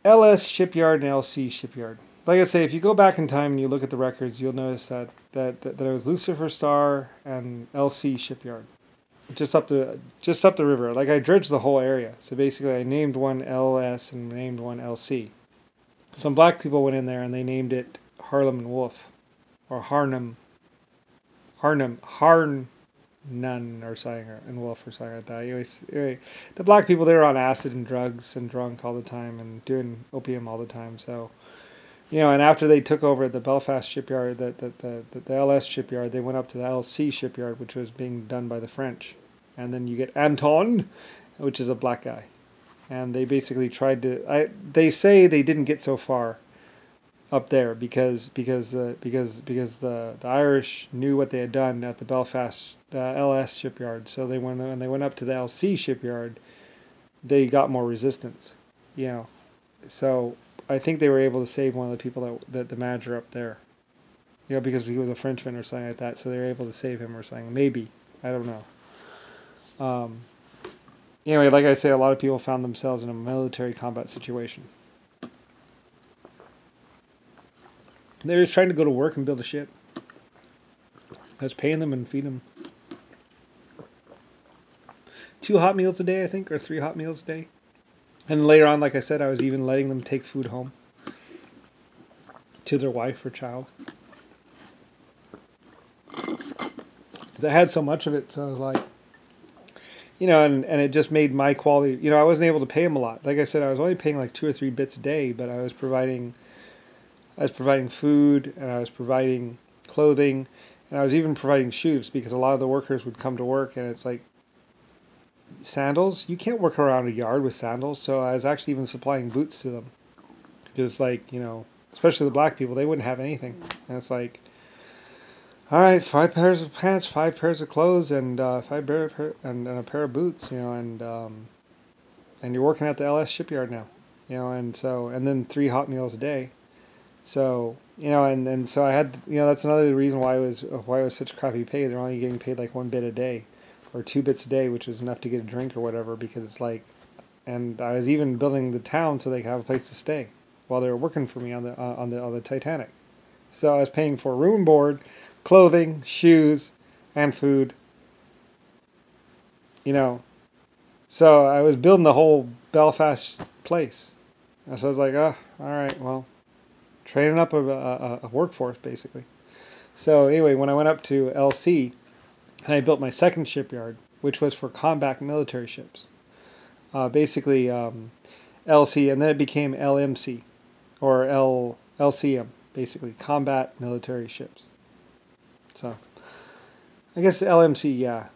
LS Shipyard and LC Shipyard. Like I say, if you go back in time and you look at the records, you'll notice that it was Lucifer Star and LC Shipyard, just up the river. Like I dredged the whole area, so basically I named one LS and named one LC. Some black people went in there and they named it Harlem and Wolf, or Harnum, Nun or something, and Wolf or something like that. Anyway, the black people, they were on acid and drugs and drunk all the time and doing opium all the time. So, and after they took over the Belfast shipyard, the LS shipyard, they went up to the LC shipyard, which was being done by the French. And then you get Anton, which is a black guy. And they basically tried to, they say they didn't get so far up there because the Irish knew what they had done at the Belfast LS shipyard. So when they went up to the LC shipyard, they got more resistance. So I think they were able to save one of the people that the manager up there. Because he was a Frenchman or something like that. So they were able to save him or something. Maybe, I don't know. Anyway, like I say, a lot of people found themselves in a military combat situation. They were just trying to go to work and build a ship. I was paying them and feeding them 2 hot meals a day, I think, or 3 hot meals a day. And later on, like I said, I was even letting them take food home to their wife or child. I had so much of it, so I was like, and it just made my quality, I wasn't able to pay them a lot. Like I said, I was only paying like 2 or 3 bits a day, but I was providing food, and I was providing clothing, and I was even providing shoes, because a lot of the workers would come to work and it's like, sandals? You can't work around a yard with sandals. So I was actually even supplying boots to them. Because especially the black people, they wouldn't have anything. And it's like, all right, 5 pairs of pants, 5 pairs of clothes, and and a pair of boots, and you're working at the LS shipyard now, and then 3 hot meals a day. So, and so I had, that's another reason why it was such crappy pay. They're only getting paid like 1 bit a day or 2 bits a day, which was enough to get a drink or whatever, because it's like, and I was even building the town so they could have a place to stay while they were working for me on the Titanic. So I was paying for room and board, clothing, shoes, and food. So I was building the whole Belfast place. And so I was like, oh, all right, well, training up a workforce, basically. So anyway, when I went up to LC, and I built my second shipyard, which was for combat military ships. Basically, LC, and then it became LMC, or LCM, basically, combat military ships. So, I guess LMC, yeah,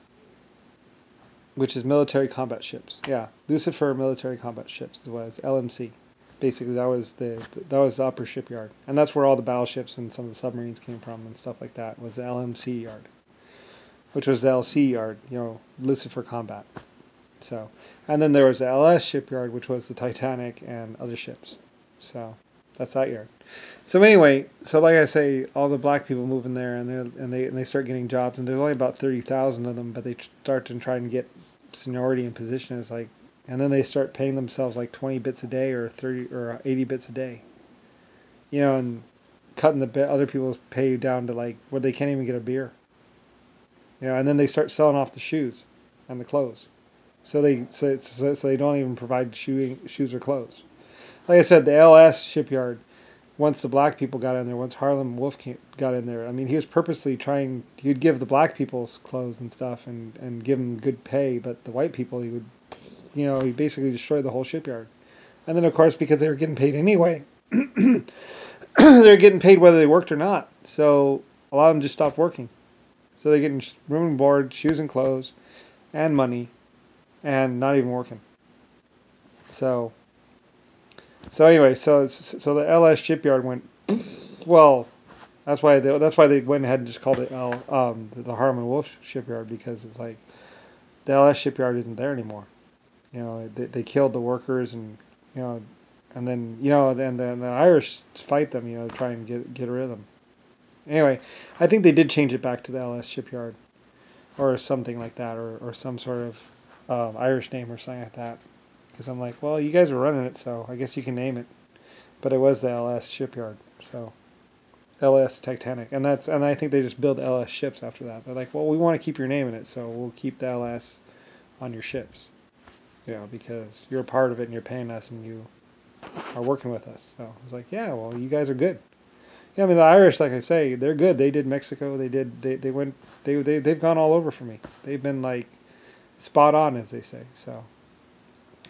which is military combat ships. Yeah, Lucifer military combat ships was LMC. Basically, that was the upper shipyard, and that's where all the battleships and some of the submarines came from and stuff like that. Was the LMC yard, which was the LC yard, Lucifer combat. So, and then there was the LS shipyard, which was the Titanic and other ships. So, that's that yard. So anyway, so like I say, all the black people move in there, and they start getting jobs, and there's only about 30,000 of them, but they start to try and get seniority and position. It's like, and then they start paying themselves like 20 bits a day or 30 or 80 bits a day, and cutting the other people's pay down to like where they can't even get a beer. And then they start selling off the shoes and the clothes, so they don't even provide shoes or clothes. Like I said, the LS shipyard, once the black people got in there, once Harlem Wolf got in there, I mean, he was purposely trying, he'd give the black people's clothes and stuff and give them good pay, but the white people, he would, he basically destroyed the whole shipyard. And then, of course, because they were getting paid anyway, they were getting paid whether they worked or not. So a lot of them just stopped working. So they're getting room and board, shoes and clothes, and money, and not even working. So anyway, so the LS shipyard went, well, that's why they went ahead and just called it the Harlem and Wolf shipyard, because it's like the LS shipyard isn't there anymore. They killed the workers, and and then the Irish fight them, to try and get rid of them. Anyway, I think they did change it back to the LS shipyard, or something like that, or some sort of Irish name or something like that. because I'm like, well, you guys are running it, so I guess you can name it. But it was the LS shipyard, so LS Titanic, and I think they just build LS ships after that. They're like, well, we want to keep your name in it, so we'll keep the LS on your ships, because you're a part of it and you're paying us and you are working with us. So I was like, yeah, well, you guys are good. Yeah, I mean the Irish, like I say, they're good. They did Mexico. They've gone all over for me. They've been like spot on, as they say. So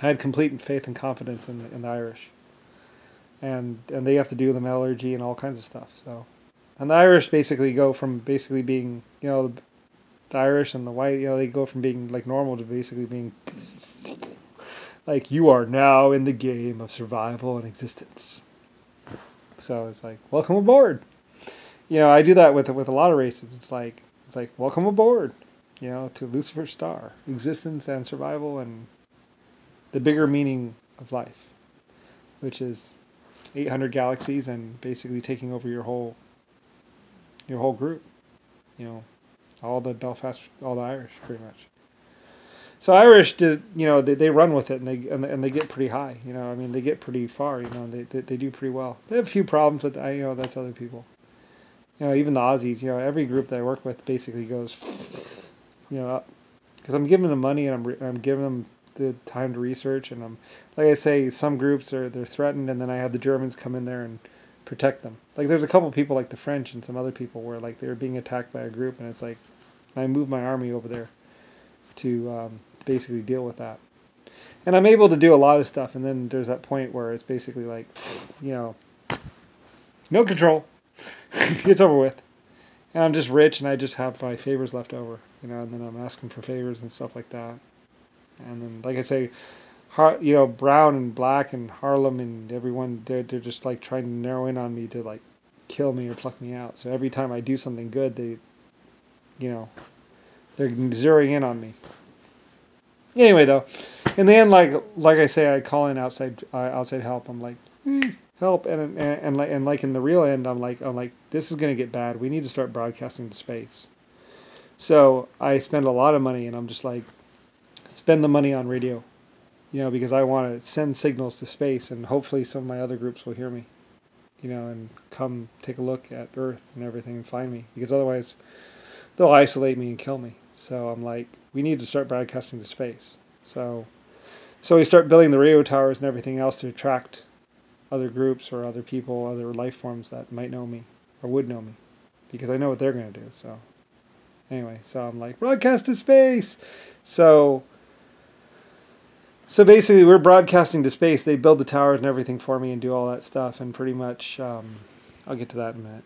I had complete faith and confidence in the Irish, and they have to do the metallurgy and all kinds of stuff. So, and the Irish basically go from basically being the Irish and the white, they go from being like normal to basically being like, you are now in the game of survival and existence. So it's like, welcome aboard. I do that with a lot of races. It's like welcome aboard, to Lucifer's Star, existence and survival and the bigger meaning of life, which is 800 galaxies and basically taking over your whole group. All the Belfast, all the Irish, pretty much. So Irish did, they run with it and they get pretty high. I mean, they get pretty far. They do pretty well. They have a few problems with that's other people. Even the Aussies. Every group that I work with basically goes, up, because I'm giving them money and I'm giving them the time to research, and I'm, like I say, some groups they're threatened, and then I have the Germans come in there and protect them. Like there's a couple people like the French and some other people where like they're being attacked by a group, and it's like I move my army over there to basically deal with that. And I'm able to do a lot of stuff, and then there's that point where it's basically like, no control. It's over with. And I'm just rich, and I just have my favors left over, and then I'm asking for favors and stuff like that. And then, like I say, Brown and Black and Harlem and everyone, they're just like trying to narrow in on me to like kill me or pluck me out. So every time I do something good, they're zeroing in on me. Anyway, though, in the end, like I say, I call in outside help. I'm like, help, and like in the real end, I'm like, this is gonna get bad. We need to start broadcasting to space. So I spend a lot of money, and I'm just like, spend the money on radio, because I want to send signals to space, and hopefully some of my other groups will hear me, and come take a look at Earth and everything and find me, because otherwise they'll isolate me and kill me. So I'm like, we need to start broadcasting to space. So we start building the radio towers and everything else to attract other groups or other people, other life forms that might know me or would know me, because I know what they're going to do. So anyway, so I'm like, broadcast to space. So basically we're broadcasting to space. They build the towers and everything for me and do all that stuff. And pretty much, I'll get to that in a minute.